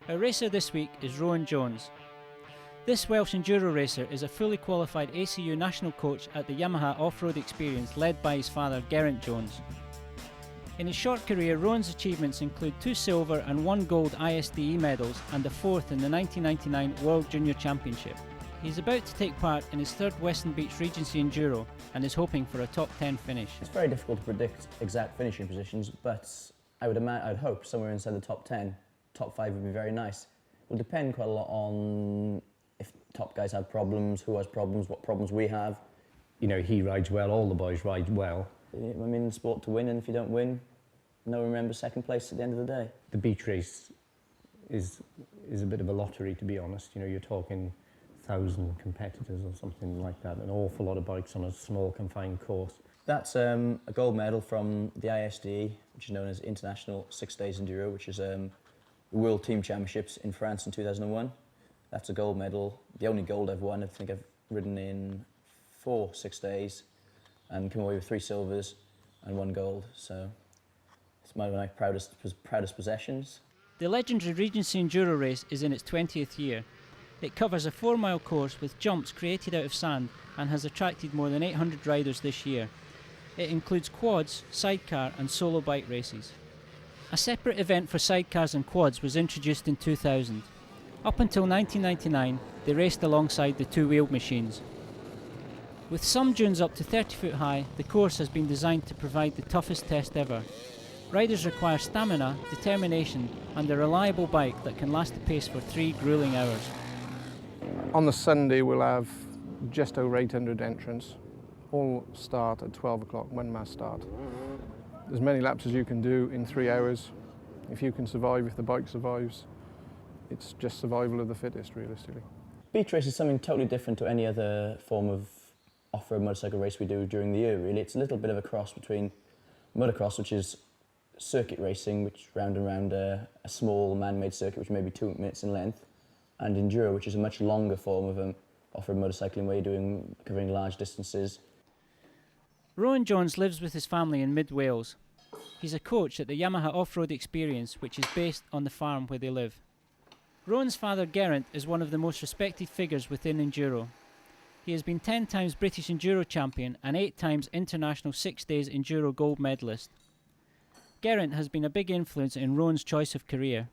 Our racer this week is Rowan Jones. This Welsh Enduro racer is a fully qualified ACU National Coach at the Yamaha Off-Road Experience led by his father Geraint Jones. In his short career, Rowan's achievements include 2 silver and 1 gold ISDE medals and a 4th in the 1999 World Junior Championship. He is about to take part in his 3rd Western Beach Regency Enduro and is hoping for a top 10 finish. It's very difficult to predict exact finishing positions, but I'd hope somewhere inside the top 10. Top 5 would be very nice. It will depend quite a lot on if top guys have problems, who has problems, what problems we have. You know, he rides well, all the boys ride well. I'm in the sport to win, and if you don't win, no one remembers second place at the end of the day. The beach race is a bit of a lottery, to be honest. You know, you're talking 1,000 competitors or something like that, an awful lot of bikes on a small confined course. That's a gold medal from the ISDE, which is known as International 6 Days Enduro, which is the World Team Championships in France in 2001. That's a gold medal, the only gold I've won. I think I've ridden in 4 6 days and come away with 3 silvers and 1 gold. So it's one of my proudest possessions. The legendary Regency Enduro race is in its 20th year. It covers a 4-mile course with jumps created out of sand and has attracted more than 800 riders this year. It includes quads, sidecar and solo bike races. A separate event for sidecars and quads was introduced in 2000. Up until 1999, they raced alongside the 2-wheeled machines. With some dunes up to 30 foot high, the course has been designed to provide the toughest test ever. Riders require stamina, determination and a reliable bike that can last the pace for 3 gruelling hours. On the Sunday we'll have just over 800 entrants. All start at 12 o'clock, one mass start. As many laps as you can do in 3 hours. If you can survive, if the bike survives, it's just survival of the fittest, realistically. Beach race is something totally different to any other form of off-road motorcycle race we do during the year, really. It's a little bit of a cross between motocross, which is circuit racing, which round and round a small man-made circuit, which may be 2 minutes in length, and enduro, which is a much longer form of off-road motorcycling where you're covering large distances. Rowan Jones lives with his family in mid-Wales. He's a coach at the Yamaha Off-Road Experience, which is based on the farm where they live. Rowan's father Geraint is one of the most respected figures within Enduro. He has been 10 times British Enduro champion and 8 times International 6 Days Enduro gold medalist. Geraint has been a big influence in Rowan's choice of career.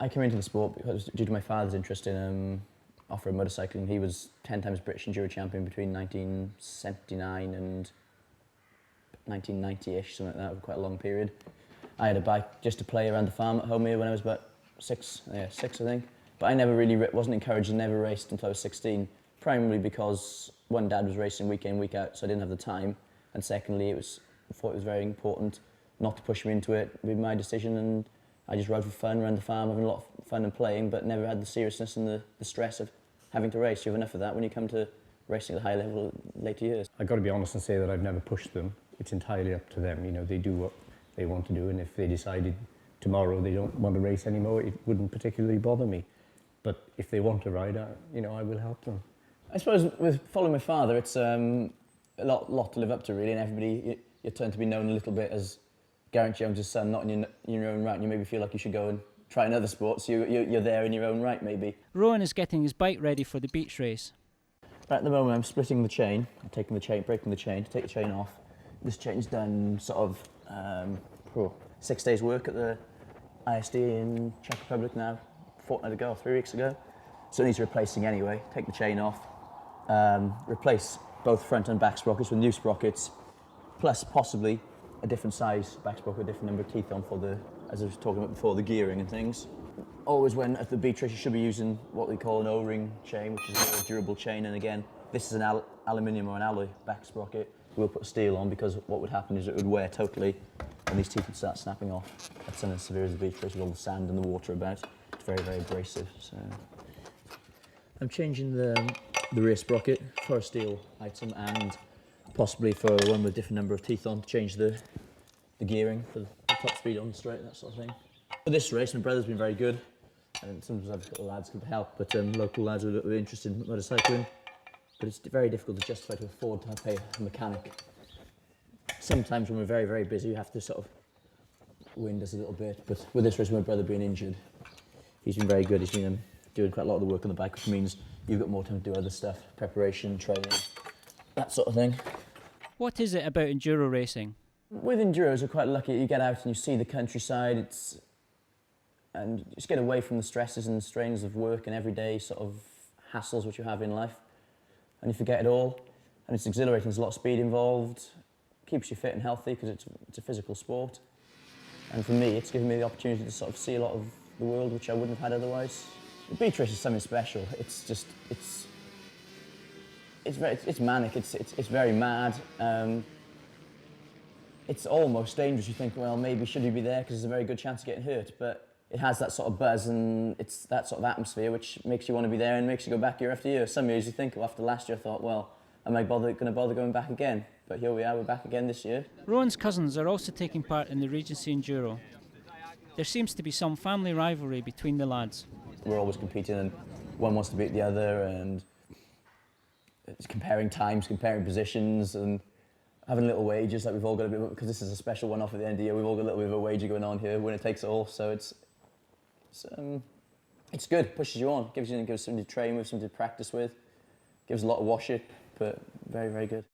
I came into the sport because due to my father's interest in off-road motorcycling. He was 10 times British Enduro champion between 1979 and 1990-ish, something like that, over quite a long period. I had a bike just to play around the farm at home here when I was about six I think. But I never really wasn't encouraged and never raced until I was 16, primarily because one, Dad was racing week in, week out, so I didn't have the time, and secondly, I thought it was very important not to push me into it. It was my decision, and I just rode for fun around the farm, having a lot of fun and playing, but never had the seriousness and the stress of having to race. You have enough of that when you come to racing at a high level later years. I've got to be honest and say that I've never pushed them. It's entirely up to them. You know, they do what they want to do, and if they decided tomorrow they don't want to race anymore, it wouldn't particularly bother me. But if they want to ride, I will help them. I suppose with following my father, it's a lot to live up to, really, and everybody, you turn to be known a little bit as Geraint Jones' son, not in your own right, and you maybe feel like you should go and try another sport, so you're there in your own right, maybe. Rowan is getting his bike ready for the beach race. Right at the moment, I'm splitting the chain. I'm taking the chain, breaking the chain, to take the chain off. This chain's done sort of 6 days work at the ISD in Czech Republic now, a fortnight ago, 3 weeks ago. So it needs replacing anyway. Take the chain off, replace both front and back sprockets with new sprockets, plus possibly a different size back sprocket, a different number of teeth on for the, as I was talking about before, the gearing and things. Always when at the beach race you should be using what we call an O-ring chain, which is a more durable chain, and again, this is an aluminium or an alloy back sprocket. We'll put steel on because what would happen is it would wear totally and these teeth would start snapping off. That's something as severe as the beach race with all the sand and the water about. It's very, very abrasive. So I'm changing the rear sprocket for a steel item and possibly for one with a different number of teeth on to change the gearing for the top speed on the straight, that sort of thing. For this race, my brother's been very good, and sometimes I've got the lads can help, but local lads are interested in motorcycling. But it's very difficult to justify to afford to pay a mechanic. Sometimes when we're very, very busy, you have to sort of wind us a little bit, but with this race, my brother being injured, he's been very good. He's been doing quite a lot of the work on the bike, which means you've got more time to do other stuff, preparation, training, that sort of thing. What is it about enduro racing? With enduros, we're quite lucky. You get out and you see the countryside. And you just get away from the stresses and strains of work and everyday sort of hassles which you have in life, and you forget it all. And it's exhilarating. There's a lot of speed involved. Keeps you fit and healthy because it's a physical sport. And for me, it's given me the opportunity to sort of see a lot of the world which I wouldn't have had otherwise. The beach race is something special. It's manic. It's very mad. It's almost dangerous. You think, well, maybe should we be there because there's a very good chance of getting hurt, but it has that sort of buzz and it's that sort of atmosphere which makes you want to be there and makes you go back year after year. Some years you think, well, after last year I thought, well, am I going to bother going back again? But here we are, we're back again this year. Rowan's cousins are also taking part in the Regency Enduro. There seems to be some family rivalry between the lads. We're always competing and one wants to beat the other, and it's comparing times, comparing positions, and having little wages. Like we've all got a bit, because this is a special one off at the end of the year, we've all got a little bit of a wager going on here, winner takes it all. So it's good, pushes you on, gives something to train with, something to practice with, gives a lot of wash it, but very, very good.